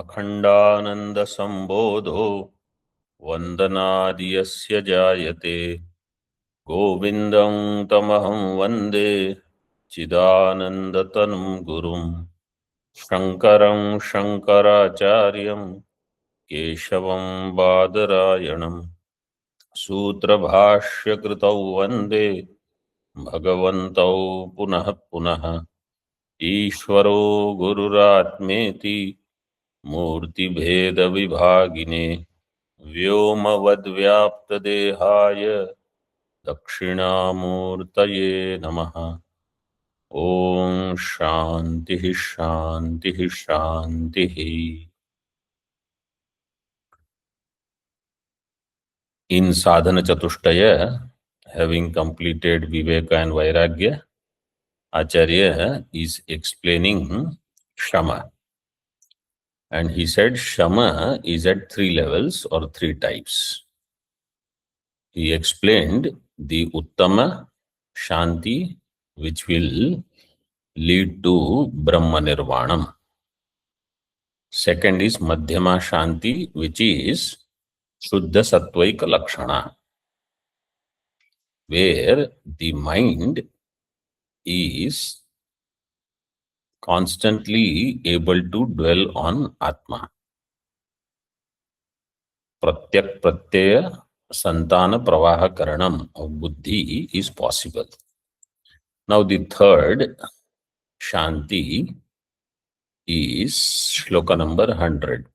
अखण्डानन्दसम्बोधो वन्दनादियस्य जायते गोविन्दं तमहं वन्दे चिदानन्दतनुं गुरुं शङ्करं शङ्कराचार्यं केशवं बादरायणं सूत्रभाष्यकृतौ वन्दे भगवन्तौ पुनः पुनः ईश्वरो गुरुरात्मेति मूर्तिभेदविभागिने व्योमवद्व्याप्तदेहाय दक्षिणामूर्तये नमः। ओम शांति शांति शांति। In sadhana chatushtaya, having completed viveka and vairagya, Acharya is explaining shama, and he said shama is at 3 levels or 3 types. He explained the uttama shanti, which will lead to brahma nirvanam. Second is madhyama shanti, which is shuddha sattvaika lakshana, where the mind is constantly able to dwell on atma. Pratyak pratyaya santana pravaha karanam of buddhi is possible. Now the third shanti is shloka number 100.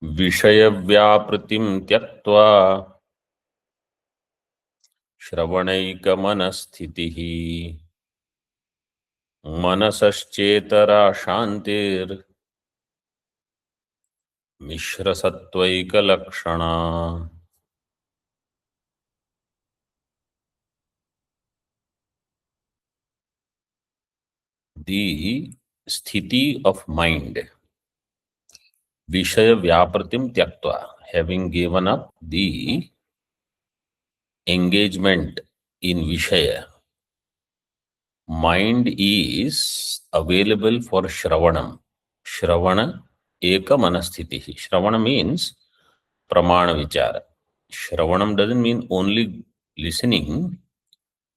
Vishaya vyapratim tyaktva श्रवणैक मनस्थितिः मनसश्चेतरा शांतिर मिश्र सत्वैक लक्षणा. The sthiti of mind, vishaya vyapratim tyaktva, having given up the engagement in vishaya, mind is available for shravanam. Shravana eka manasthitihi. Shravana means pramana vichara. Shravanam doesn't mean only listening,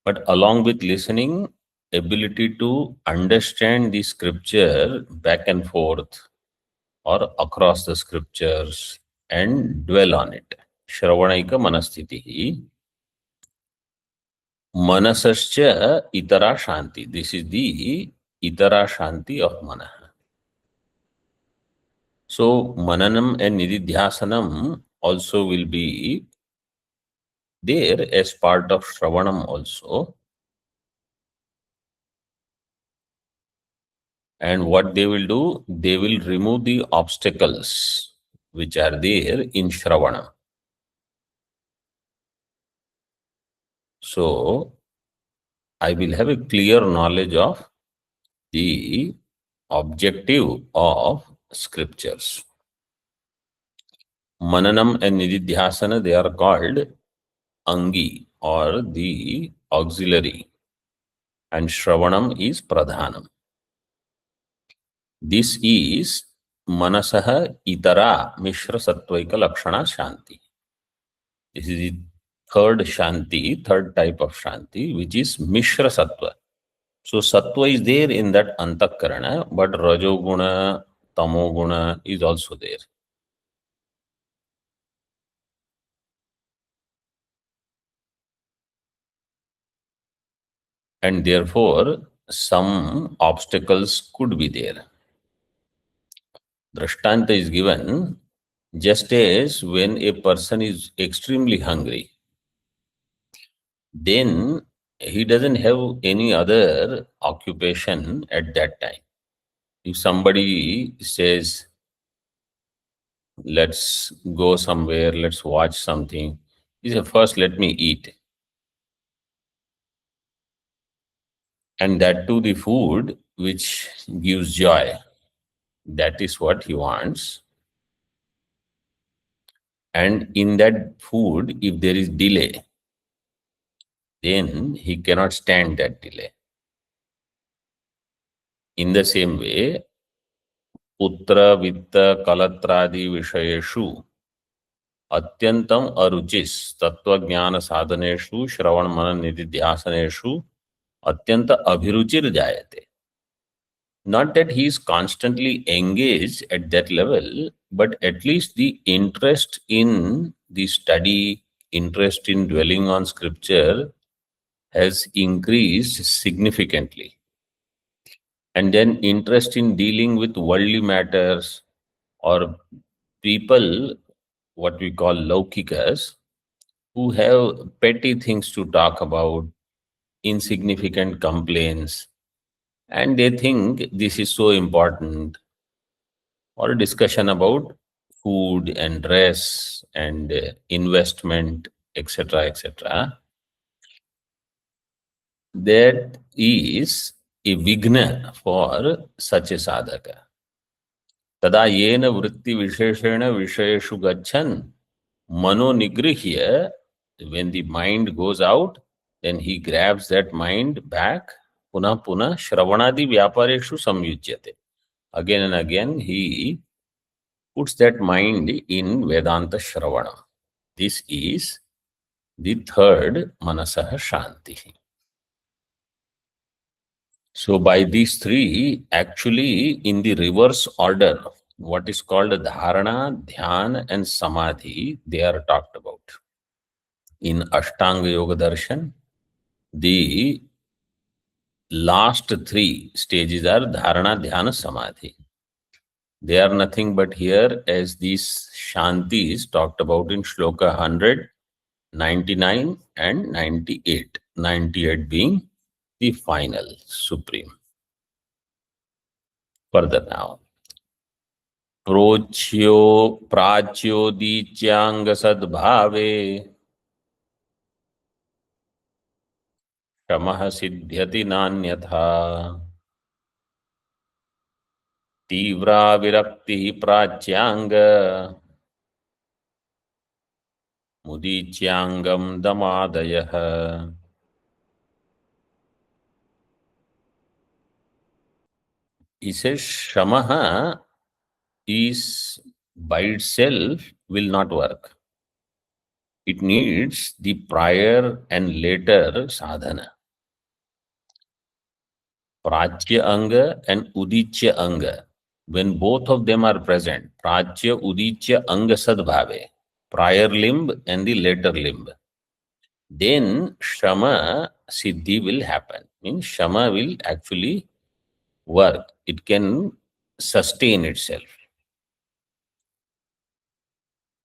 but along with listening, ability to understand the scripture back and forth or across the scriptures and dwell on it. Shravanaika manasthitihi. Manasascha itara shanti. This is the itara shanti of mana. So mananam and nididhyasanam also will be there as part of shravanam also. And what they will do, they will remove the obstacles which are there in shravana. So I will have a clear knowledge of the objective of scriptures. Mananam and nididhyasana, they are called angi or the auxiliary, and shravanam is pradhanam. This is manasaha itara mishra sattvaika lakshana shanti. This is the third shanti, third type of shanti, which is mishra sattva. So sattva is there in that antakarana, but rajoguna, tamoguna is also there. And therefore, some obstacles could be there. Drishtanta is given, just as when a person is extremely hungry, then he doesn't have any other occupation at that time. If somebody says, let's go somewhere, let's watch something, he says, first let me eat. And that too the food which gives joy. That is what he wants. And in that food, if there is delay, then he cannot stand that delay. In the same way, पुत्र वित्त कलत्रादि विषयेषु अत्यंतम अरुचिस तत्वज्ञान साधनेषु श्रवण मनन निधिध्यासनेषु अत्यंत अभिरुचिर जायते. Not that he is constantly engaged at that level, but at least the interest in the study, interest in dwelling on scripture has increased significantly. And then interest in dealing with worldly matters or people, what we call laukikas, who have petty things to talk about, insignificant complaints, and they think this is so important, or a discussion about food and dress and investment, etc., etc. That is a vigna for such a sadhaka. Tada yena vritti visheshena vishayeshu gachan mano nigrihya. When the mind goes out, then he grabs that mind back. Puna puna shravanadi vyapareshu samyujyate. Again and again he puts that mind in Vedanta Shravana. This is the third Manasah Shanti. So by these three, actually in the reverse order, what is called Dharana, Dhyan and Samadhi, they are talked about. In Ashtanga Yoga Darshan, the last three stages are Dharana, Dhyana, Samadhi. They are nothing but here as these Shantis talked about in Shloka 100, 99 and 98. 98 being the final, supreme. Further now. Prochyo prachodichyanga sadbhave shamah siddhyati nanyatha tivra virakti prachyanga mudichyangam damadayah. He says shamaha is by itself will not work. It needs the prior and later sadhana. Prachya anga and udicya anga. When both of them are present, prachya, udicya, anga sadbhave, prior limb and the later limb, then shama siddhi will happen. Means shama will actually work. It can sustain itself.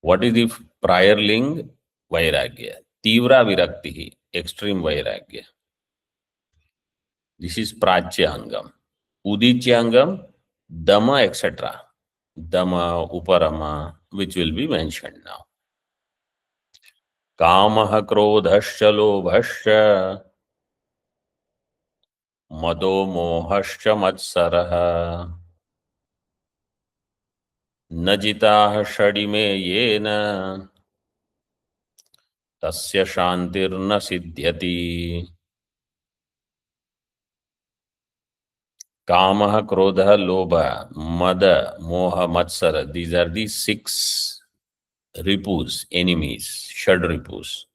What is the prior ling? Vairagya. Tivra virakti, extreme vairagya. This is Pratyangam. Udityangam, Dama, etc. Dama, Uparama, which will be mentioned now. Kamaha krodhasya lobhasya mado mohasya matsaraha najitaha shadime yena tasya shantirna siddhyati. Kamaha, Krodha, Lobha, Mada, Moha, Matsara. These are the 6 ripus, enemies, Shad ripus.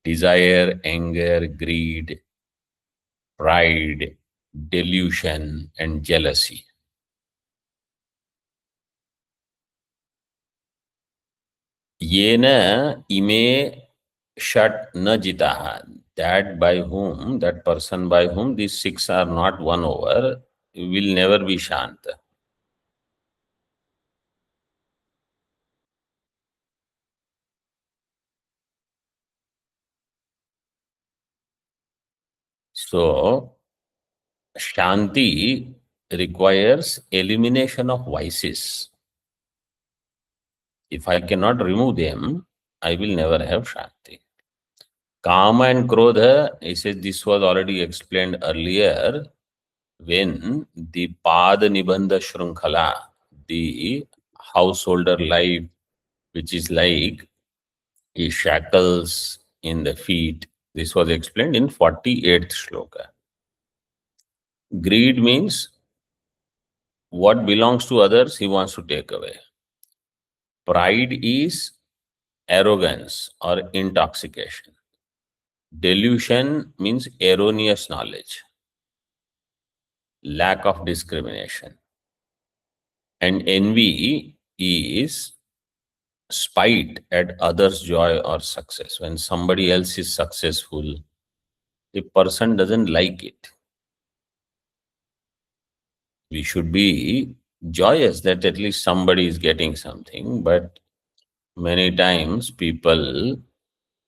Desire, anger, greed, pride, delusion, and jealousy. Yena ime shat na jitaha. That person by whom these 6 are not won over will never be Shanta. So, Shanti requires elimination of vices. If I cannot remove them, I will never have Shanti. Kama and Krodha, he says this was already explained earlier when the Pada Nibandha Shrunkhala, the householder life, which is like the shackles in the feet, this was explained in 48th shloka. Greed means what belongs to others, he wants to take away. Pride is arrogance or intoxication. Delusion means erroneous knowledge, lack of discrimination. And envy is spite at others' joy or success. When somebody else is successful, the person doesn't like it. We should be joyous that at least somebody is getting something, but many times people,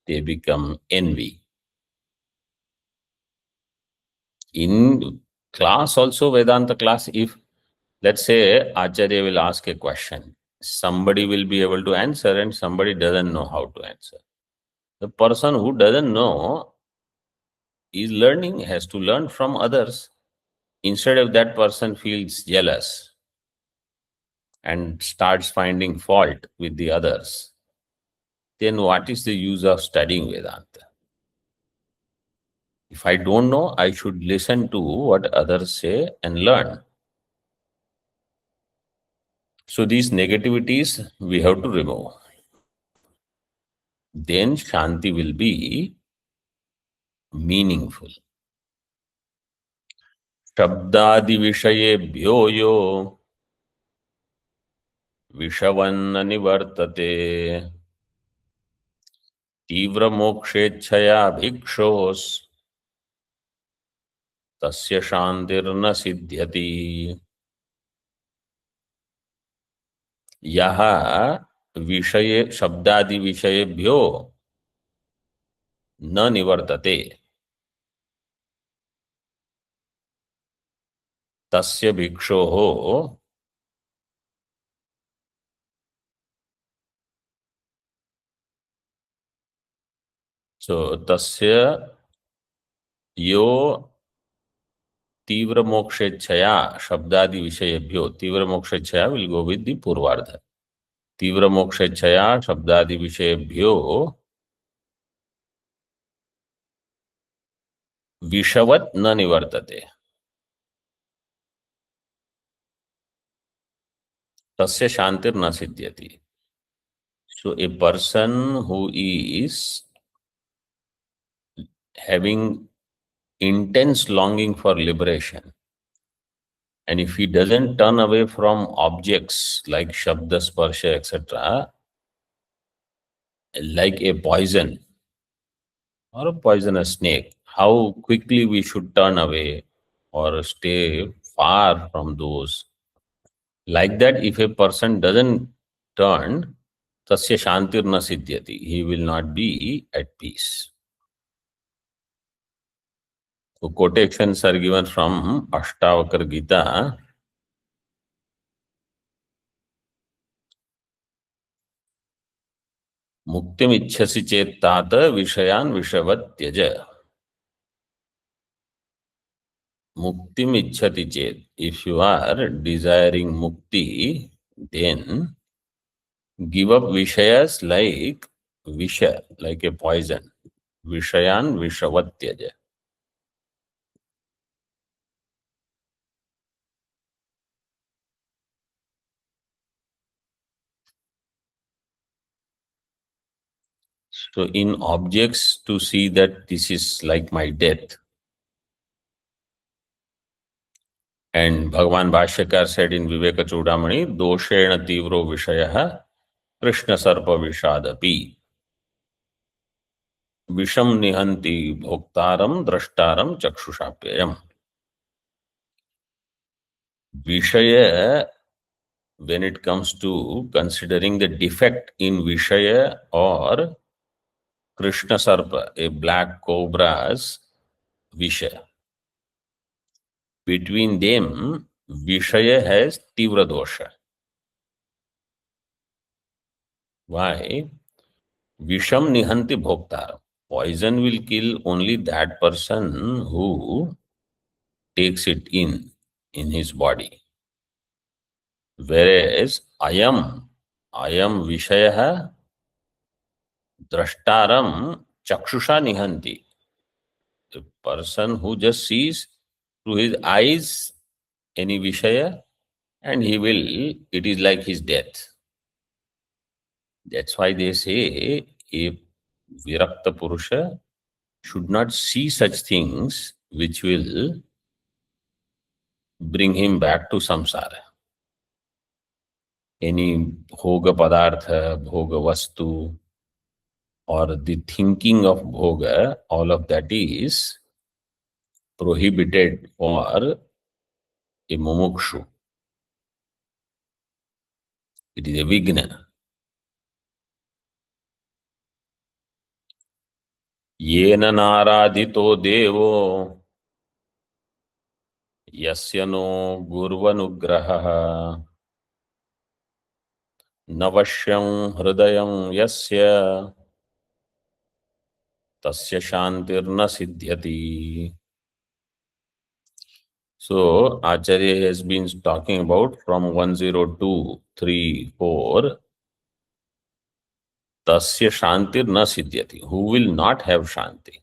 they become envy. In class also, Vedanta class, if let's say Acharya will ask a question, somebody will be able to answer and somebody doesn't know how to answer. The person who doesn't know is learning, has to learn from others. Instead of that person feels jealous and starts finding fault with the others, then what is the use of studying Vedanta? If I don't know, I should listen to what others say and learn. So these negativities we have to remove. Then Shanti will be meaningful. Shabdadi Vishayebhyo yo Vishavanna Nivartate Tivra Mokshechaya Bhikshos Tasya Shantirna Siddhyati. Yaha Vishaye Shabdadi Vishayebhyo न निवर्तते तस्य भिक्षोः सो तस्य यो तीव्र मोक्षेच्छया शब्दादि विषयेभ्यो तीव्र मोक्षेच्छया will go with the पूर्वार्ध तीव्र मोक्षेच्छया शब्दादि विषयेभ्यो विषवत् न निवर्तते तस्य शांतिर न सिद्ध्यति. So a person who is having intense longing for liberation, and if he doesn't turn away from objects like shabda, sparsha, etc., like a poison or a poisonous snake, how quickly we should turn away or stay far from those. Like that, if a person doesn't turn, tasya shantir na siddhyati, he will not be at peace. So quotations are given from Ashtavakar Gita. Muktim ichhasi chet tata vishayan vishavat tyaja. Muktim ichhati chet. If you are desiring mukti, then give up vishayas like visha, like a poison. Vishayan vishavat tyaja. So in objects, to see that this is like my death. And Bhagavan Bhashyakar said in Viveka Chudamani, doshena tivro vishayah Krishna sarpa vishadapi. Visham nihanti bhoktaram drashtaram chakshushapyayam. Vishaya, when it comes to considering the defect in Vishaya or Krishna sarpa, a black cobra's Visha, between them, Vishaya has Tivra dosha. Why? Visham nihanti bhoktaram. Poison will kill only that person who takes it in his body. Whereas ayam vishaya drashtaram chakshusha nihanti. The person who just sees through his eyes any vishaya, and it is like his death. That's why they say a Virakta Purusha should not see such things which will bring him back to samsara. Any bhoga padartha, bhoga vastu, or the thinking of bhoga, all of that is prohibited for a mumukshu. It is a vigna. Yena naradhito devo yasya no gurvanugraha navashyam hridayam yasya tasya shantirna siddhyati. So Acharya has been talking about from 102, 3, 4. Tasya shantir na siddhyati. Who will not have shanti?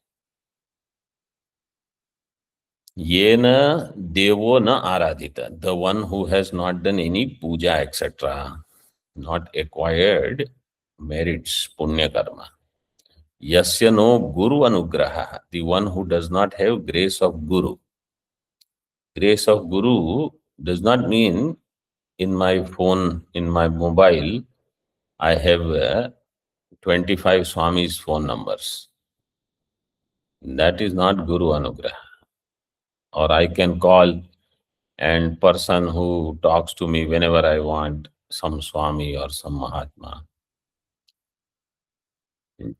Yena devo na aradhita. The one who has not done any puja, etc., not acquired merits, punya karma. Yasya no guru anugraha. The one who does not have grace of guru. Grace of guru does not mean in my phone, in my mobile, I have 25 Swami's phone numbers. That is not Guru Anugraha. Or I can call and person who talks to me whenever I want, some Swami or some Mahatma.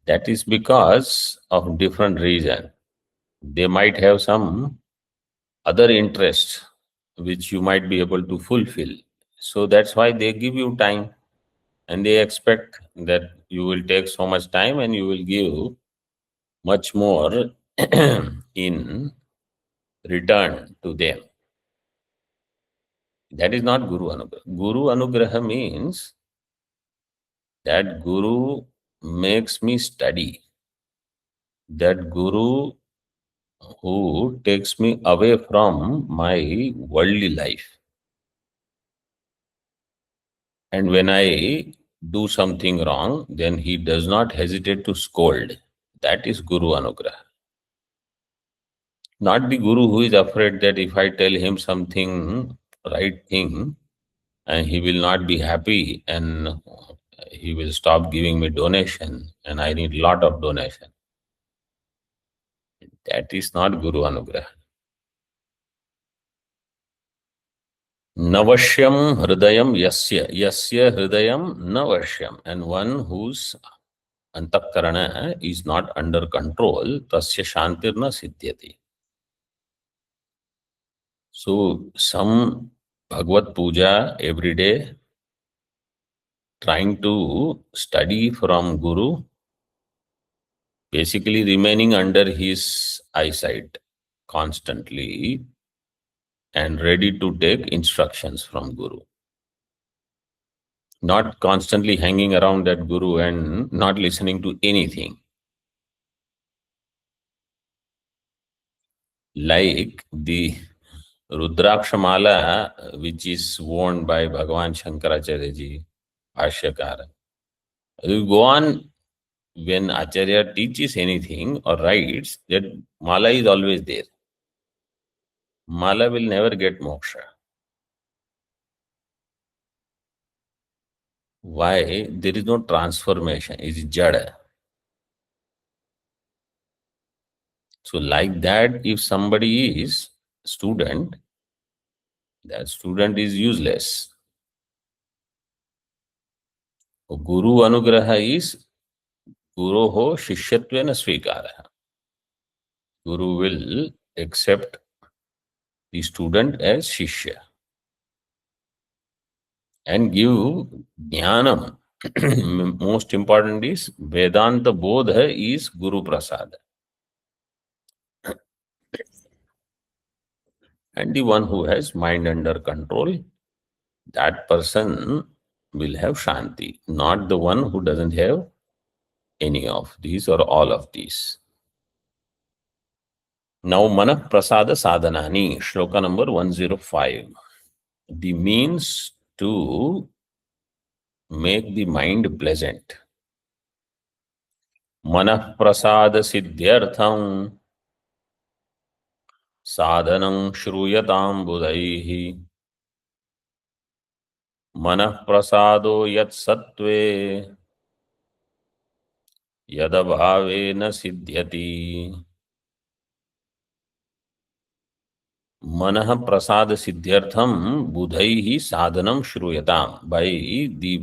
That is because of different reason. They might have some other interest which you might be able to fulfill. So that's why they give you time and they expect that you will take so much time and you will give much more in return to them. That is not Guru Anugraha. Guru Anugraha means that Guru makes me study. That Guru who takes me away from my worldly life. And when I do something wrong, then he does not hesitate to scold. That is Guru Anugraha. Not the Guru who is afraid that if I tell him something right thing, and he will not be happy and he will stop giving me donation and I need lot of donation. That is not Guru Anugraha. Navashyam hridayam yasya. Yasya hridayam navashyam. And one whose antakarana is not under control, tasya shantirna siddhyati. So some Bhagavad Puja every day, trying to study from Guru, basically remaining under his eyesight constantly and ready to take instructions from Guru. Not constantly hanging around that Guru and not listening to anything. Like the Rudrakshamala, which is worn by Bhagavan Shankaracharya ji, Bhashyakara. You go on, when Acharya teaches anything or writes, that mala is always there. Mala will never get moksha. Why? There is no transformation. It is jada. So like that, if somebody is student, that student is useless. Guru Anugraha is Guru ho Shishyatva Svikara. Guru will accept the student as Shishya and give Jnanam. Most important is Vedanta Bodha is Guru Prasad. And the one who has mind under control, that person will have Shanti, not the one who doesn't have any of these or all of these. Now, Manah Prasada Sadhanani, Shloka number 105. the means to make the mind pleasant. Manah prasad siddhyartham sadhanam shruyatam budhaihi. Manah prasado yat sattve yadabhavena siddhyati. Manah prasad siddhyartham budhaihi sadhanam shruyatam. By the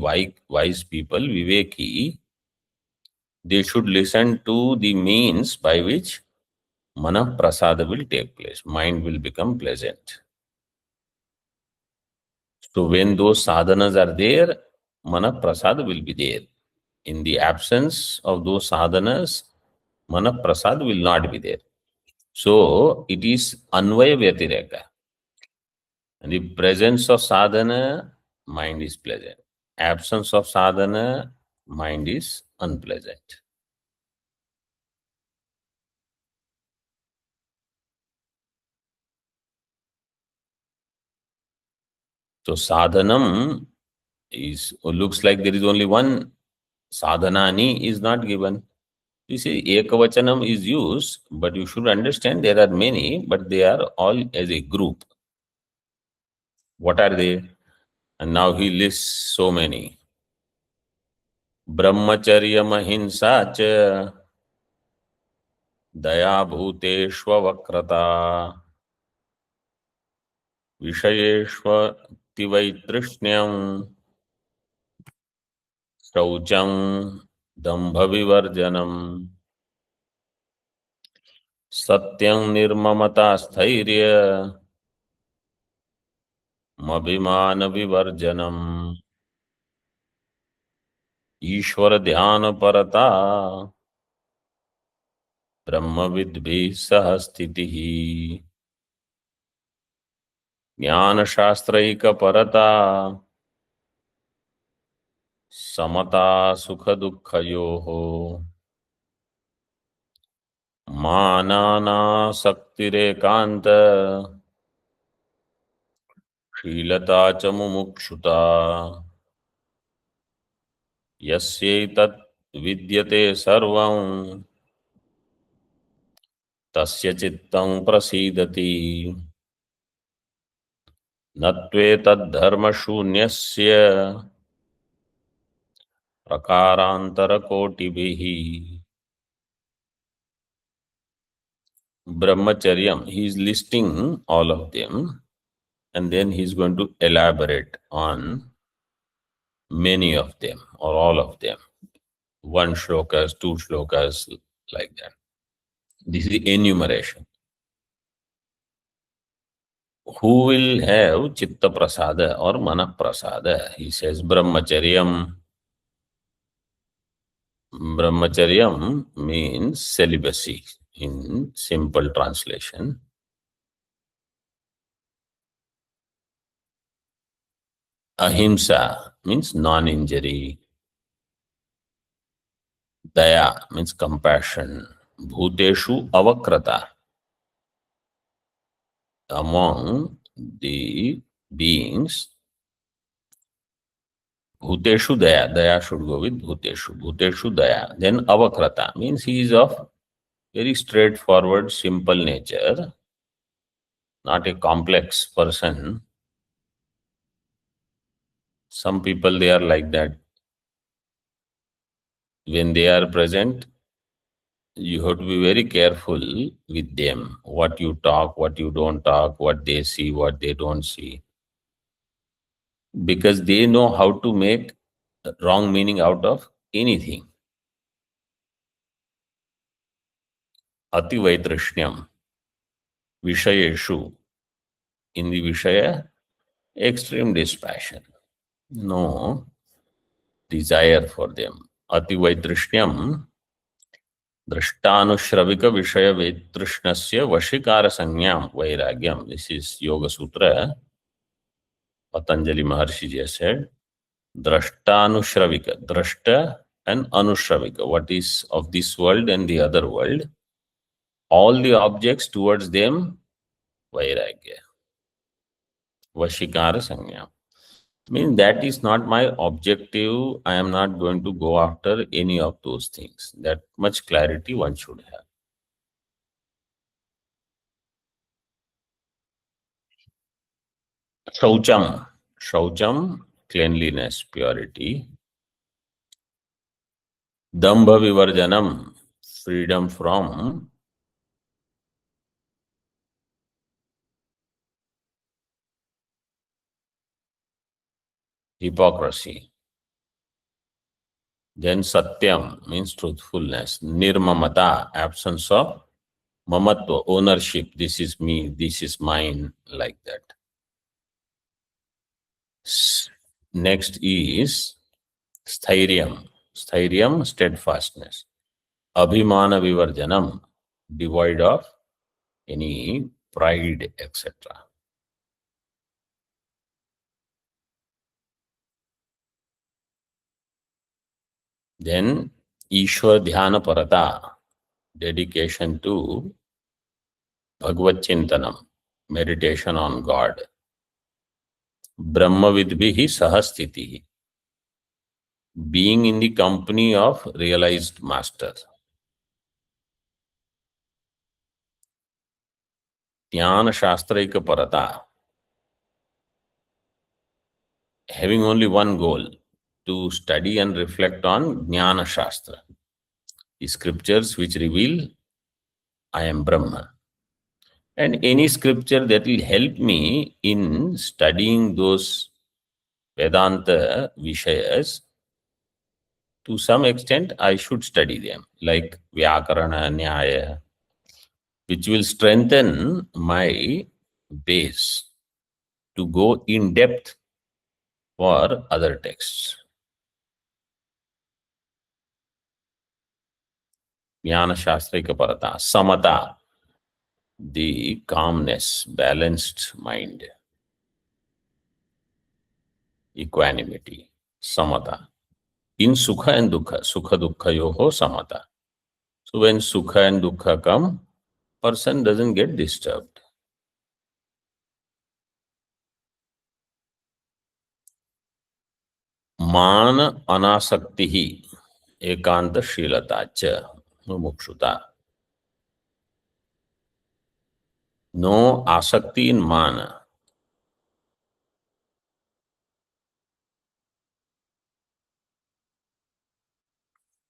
wise people, Viveki, they should listen to the means by which mana prasada will take place. Mind will become pleasant. So when those sadhanas are there, mana prasada will be there. In the absence of those sadhanas, mana prasad will not be there. So it is anvaya vyatireka. In the presence of sadhana, mind is pleasant. Absence of sadhana, mind is unpleasant. So sadhanam looks like there is only one. Sadhanani is not given. You see, ekavachanam is used, but you should understand there are many, but they are all as a group. What are they? And now he lists so many. Brahmacharya mahimsa cha daya bhuteshva vakrata vishayeshva tivaitrishnam shaucham dambha vivarjanam satyam nirmamata sthairya abhimana vivarjanam ईश्वर ध्यान परता ब्रह्मविद्भिः सह स्थितिः ज्ञान शास्त्रैक परता समता सुख दुःखयोः मानानासक्तिरेकान्त शीलता च मुमुक्षुता यस्यैतत् विद्यते सर्वं तस्य चित्तं प्रसीदति न त्वेतद्धर्मशून्यस्य प्रकारान्तरकोटिभिः Brahmacharyam, he is listing all of them and then he is going to elaborate on many of them or all of them. One shlokas, two shlokas, like that. This is enumeration. Who will have chitta prasada or mana prasada? He says brahmacharyam. Brahmacharyam means celibacy in simple translation. Ahimsa means non-injury. Daya means compassion. Bhuteshu avakrata. Among the beings, Bhuteshu daya. Daya should go with Bhuteshu. Bhuteshu daya. Then avakrata means he is of very straightforward, simple nature, not a complex person. Some people, they are like that. When they are present, you have to be very careful with them. What you talk, what you don't talk, what they see, what they don't see. Because they know how to make wrong meaning out of anything. Ati Vaitrishnam, Vishayeshu, in the Vishaya, extreme dispassion, no desire for them. Ati Vaitrishnam, Drashtanushravika Vishaya Vaitrishnasya Vashikara Sanyam Vairagyam. This is Yoga Sutra. Patanjali Maharshi ji said, Drashtanushravika, Drashta and Anushravika, what is of this world and the other world, all the objects towards them, Vairagya. Vashikara Sanya. Means that is not my objective. I am not going to go after any of those things. That much clarity one should have. Shaucham. Shaucham, cleanliness, purity. Dambha Vivarjanam, freedom from hypocrisy. Then Satyam means truthfulness. Nirmamata, absence of mamatva, ownership. This is me, this is mine, like that. Next is Sthiryam. Sthiryam, steadfastness. Abhimana Vivarjanam, devoid of any pride, etc. Then Ishwar Dhyana Parata, dedication to Bhagavad Chintanam, meditation on God. Brahma Vidbhihi Sahastitihi, being in the company of realized master. Jnana Shastraika Parata, having only one goal, to study and reflect on Jnana Shastra, the scriptures which reveal I am Brahma. And any scripture that will help me in studying those Vedanta Vishayas, to some extent I should study them, like Vyakarana, Nyaya, which will strengthen my base to go in depth for other texts. Jnana Shastrika Parata, Samata, the calmness, balanced mind, equanimity, Samata. In Sukha and Dukkha, Sukha Dukkha Yoho Samata. So when Sukha and Dukkha come, person doesn't get disturbed. मान अनासक्ति ही एकांतशीलता च मुमुक्षुता. No asakti in mana.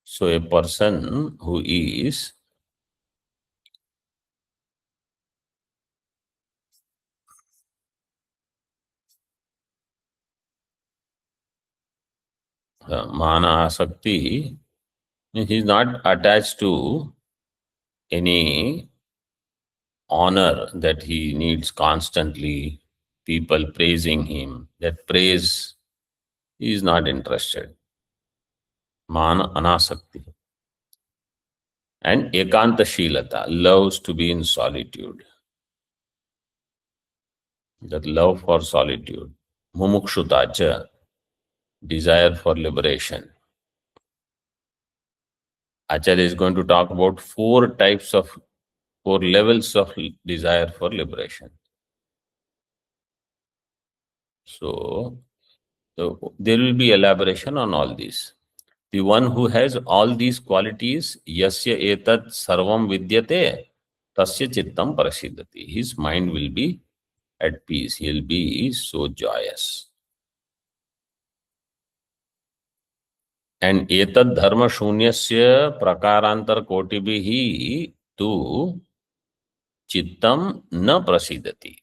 So a person who is mana asakti, he is not attached to any honor that he needs constantly, people praising him. That praise, he is not interested. Mana anasakti. And ekantashilata, loves to be in solitude. That love for solitude. Mumukshutacha, desire for liberation. Acharya is going to talk about four levels of desire for liberation. So there will be elaboration on all these. The one who has all these qualities, yasya etat sarvam vidyate, tasya chittam parasiddhati. His mind will be at peace. He'll be so joyous. And etad dharma shunyasya prakarantar kotibhihi tu chittam na prasiddhati.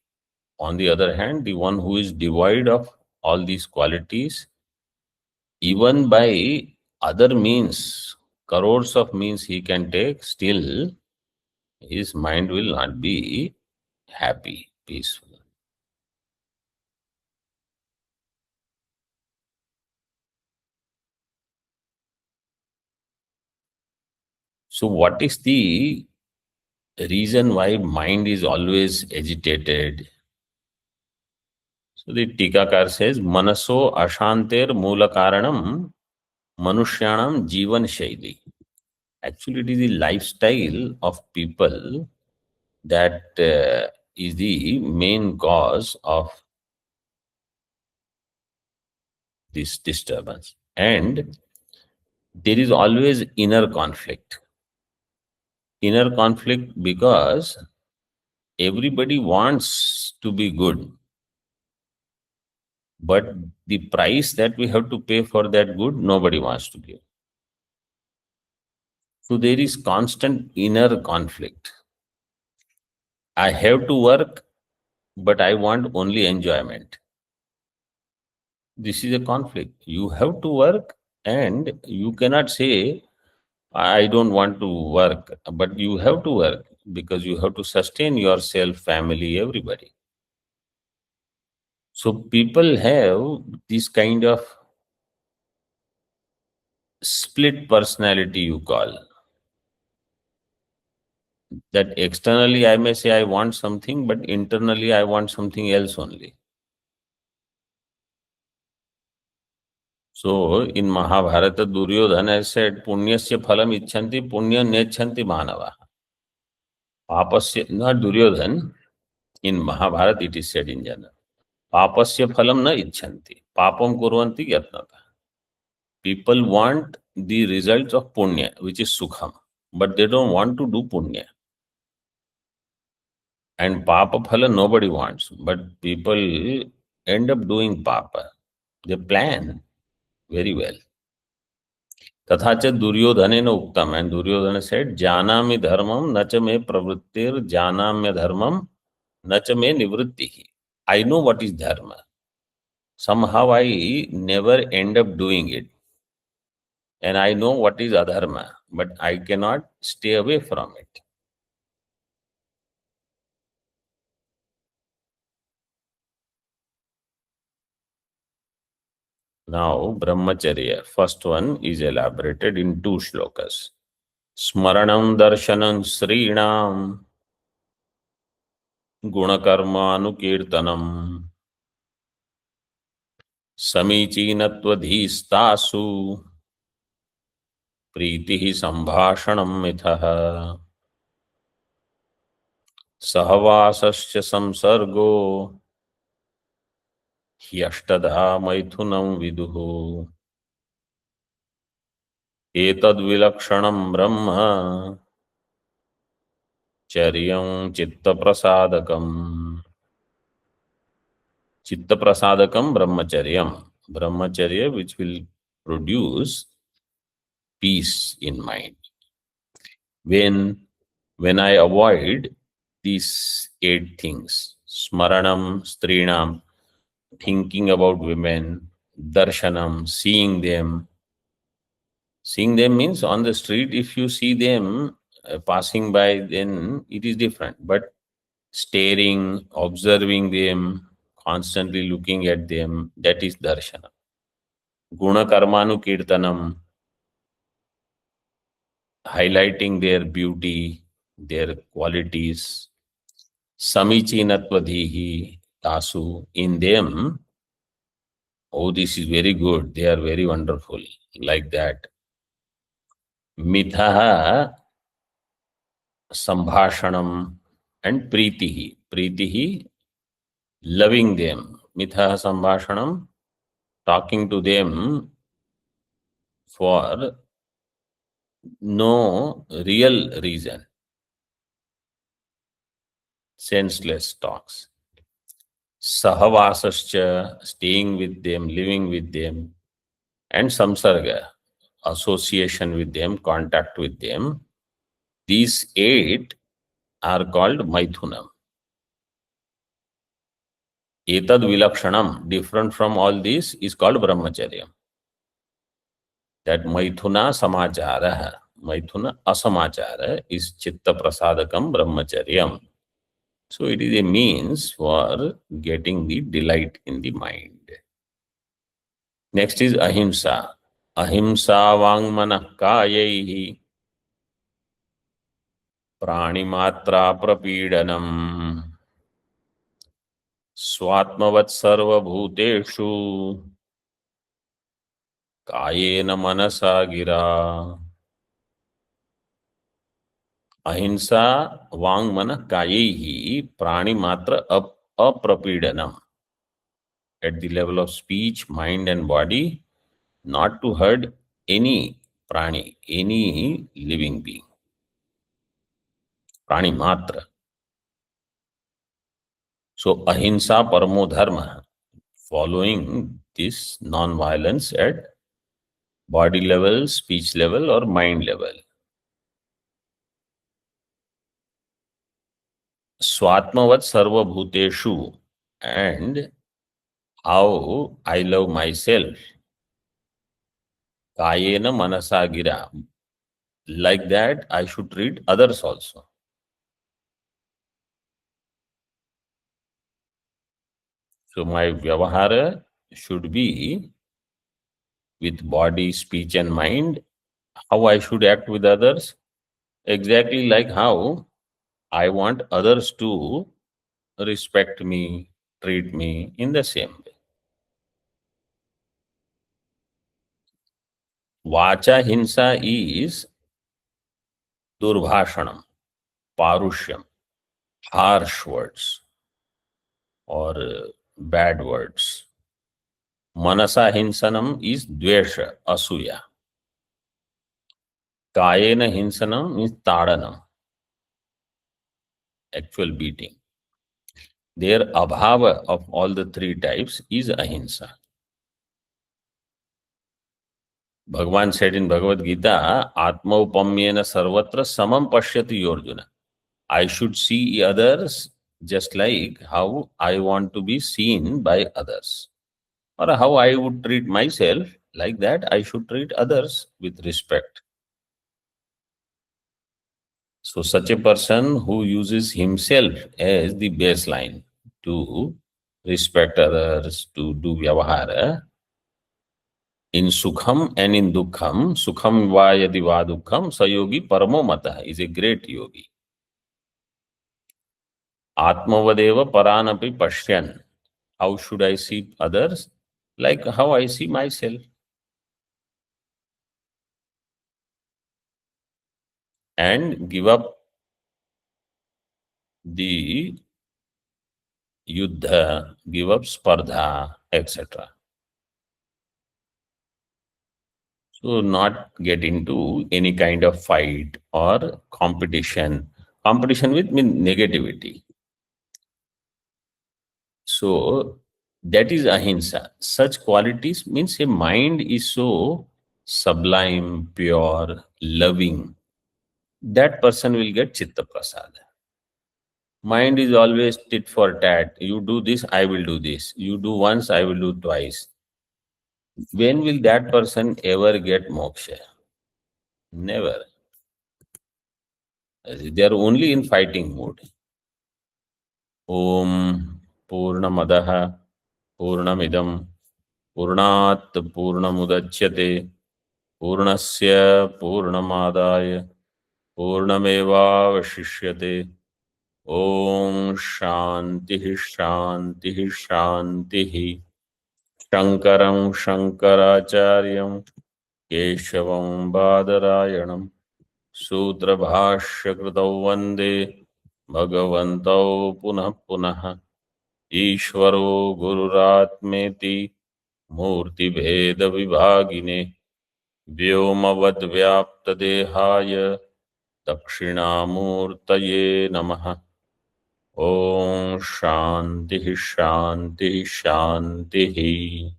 On the other hand, the one who is devoid of all these qualities, even by other means, crores of means he can take, still his mind will not be happy, peaceful. So what is the reason why mind is always agitated? So the Tikakar says, Manaso Ashanter Mula Karanam Manushyanam Jivan Shaili. Actually, it is the lifestyle of people that is the main cause of this disturbance. And there is always inner conflict. Inner conflict because everybody wants to be good, but the price that we have to pay for that good, nobody wants to give. So there is constant inner conflict. I have to work, but I want only enjoyment. This is a conflict. You have to work, and you cannot say, I don't want to work, but you have to work because you have to sustain yourself, family, everybody. So people have this kind of split personality, you call, that externally I may say I want something, but internally I want something else only. So in Mahabharata, Duryodhana has said, Punyasya phalam icchanti, punya nechanti manava. Papasya, not Duryodhan, in Mahabharata it is said in general. Papasya phalam na icchanti, papam kurvanti yatnata. People want the results of punya, which is sukham, but they don't want to do punya. And papa phala nobody wants, but people end up doing papa. They plan very well. तथा च दुर्योधनेन उक्तम, and Duryodhana said, Janami dharmam na cha me pravrittir janamya dharmam na cha me nivrittihi. I know what is dharma. Somehow I never end up doing it. And I know what is adharma, but I cannot stay away from it. Now, Brahmacharya, first one is elaborated in 2 shlokas. Smaranam darshanam srinam gunakarmanukirtanam samichinatvadhistasu pritihi sambhashanam mithaha sahavasasya samsargo ह्यष्टधा मैथुनं विदुः एतद्विलक्षणं ब्रह्म चर्यं चित्तप्रसादकम्. Chittaprasadakam brahmacharyam. Brahmacharya which will produce peace in mind. When I avoid these 8 things, smaranam, strinam, thinking about women, darshanam, seeing them. Seeing them means on the street, if you see them passing by, then it is different. But staring, observing them, constantly looking at them, that is darshana. Guna karmanu kirtanam, highlighting their beauty, their qualities. Samichinatvadhihi tasu, in them, oh, this is very good, they are very wonderful, like that. Mithaha sambhashanam, and pritihi. Pritihi, loving them. Mithaha sambhashanam, talking to them for no real reason. Senseless talks. Sahavasascha, staying with them, living with them. And samsarga, association with them, contact with them. These 8 are called maithunam. Etad vilakshanam, different from all these, is called brahmacharya. That maithuna samachara, maithuna asamachara is chitta prasadakam brahmacharyam. So it is a means for getting the delight in the mind. Next is ahimsa. Ahimsa vangmana kayaihi pranimatra prapidanam swatmavat sarvabhuteshu kayena manasa gira. Ahimsa vangmana kayehi pranimatra aprapidanam. at the level of speech, mind, and body, not to hurt any prani, any living being. Prani matra. So ahimsa paramo dharma, following this non-violence at body level, speech level, or mind level. Swatmavat sarvabhuteshu, and how I love myself. Kayena manasa gira. Like that, I should treat others also. So my vyavahara should be with body, speech, and mind. How I should act with others, exactly like how I want others to respect me, treat me in the same way. Vacha hinsa is durbhashanam, parushyam, harsh words, or bad words. Manasa hinsanam is dvesha, asuya. Kayena hinsanam is tadanam, actual beating. Their abhava of all the three types is ahimsa. Bhagavan said in Bhagavad Gita, Atma upamyena sarvatra samam pashyati Arjuna. I should see others just like how I want to be seen by others. Or how I would treat myself, like that I should treat others with respect. So such a person who uses himself as the baseline to respect others, to do vyavahara, in sukham and in dukkham, sukham va yadi va dukkham, sayogi paramo mata is a great yogi. Atmavadeva paranapi pashyan. How should I see others? Like how I see myself. And give up the yuddha, give up spardha, etc. So not get into any kind of fight or competition. Competition with mean negativity. So that is ahimsa. Such qualities means a mind is so sublime, pure, loving. That person will get chitta prasad. Mind is always tit for tat. You do this, I will do this. You do once, I will do twice. When will that person ever get moksha? Never. They are only in fighting mood. Om Purnamadaha Purnamidam Purnat Purnamudachyate Purnasya Purnamadaya Purnamevavashishyate. Om Shanti Shanti Shanti. Shankaram Shankaracharyam Keshavam Badarayanam Sutrabhashyakrtau Vande Bhagavantau Punah Punah Ishvaro Gururatmeti Murti Bheda Vibhagine Vyomavad Vyapta Dehaya Dakshinamurtaye Namaha. Om Shanti Shanti Shanti.